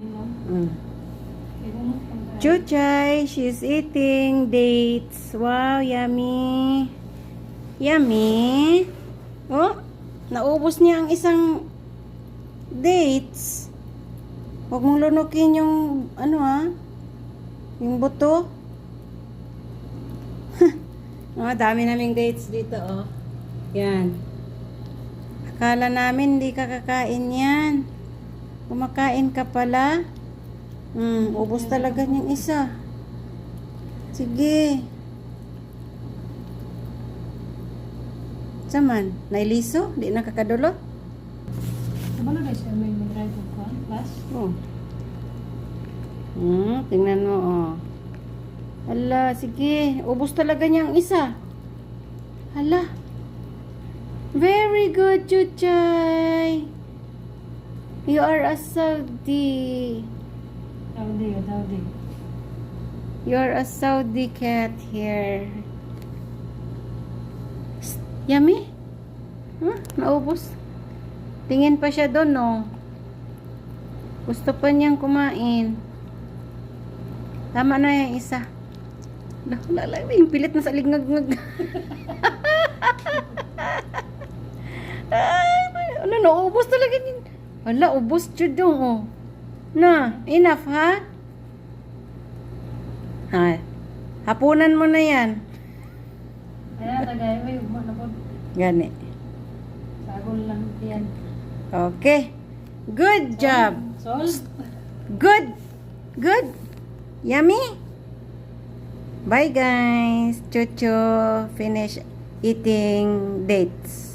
Mm. Chuchay, she's eating dates. Wow, yummy. Yummy. Oh, naubos niya ang isang dates. Huwag mong lunukin yung, yung buto. Dami naming dates dito, oh. Yan. Akala namin hindi ka kakain yan. Kumakain ka pala. Ubos talaga niyang isa. Sige. Saman, nailiso? Di nakakadulot? Ano na siya may mag-drive ko? Plus? Oh. Tingnan mo, oh. Hala, sige. Ubos talaga niyang isa. Hala. Very good, Chuchay. You are a Saudi. Saudi. You are a Saudi cat here. Yummy? Naubos. Tingin pa siya doon, no? Gusto pa niyang kumain. Tama na yung isa. Yung pilit na sa ligngag-ngag. Ano, naubos talaga yun. Wala, ubos dyan doon, oh. Na, enough, ha? Ha, hapunan mo na yan. Kaya tagay, may ugma na po. Gani. Sagol lang yan. Okay. Good job. Sol? Good. Good. Yummy. Bye, guys. Chucho finish eating dates.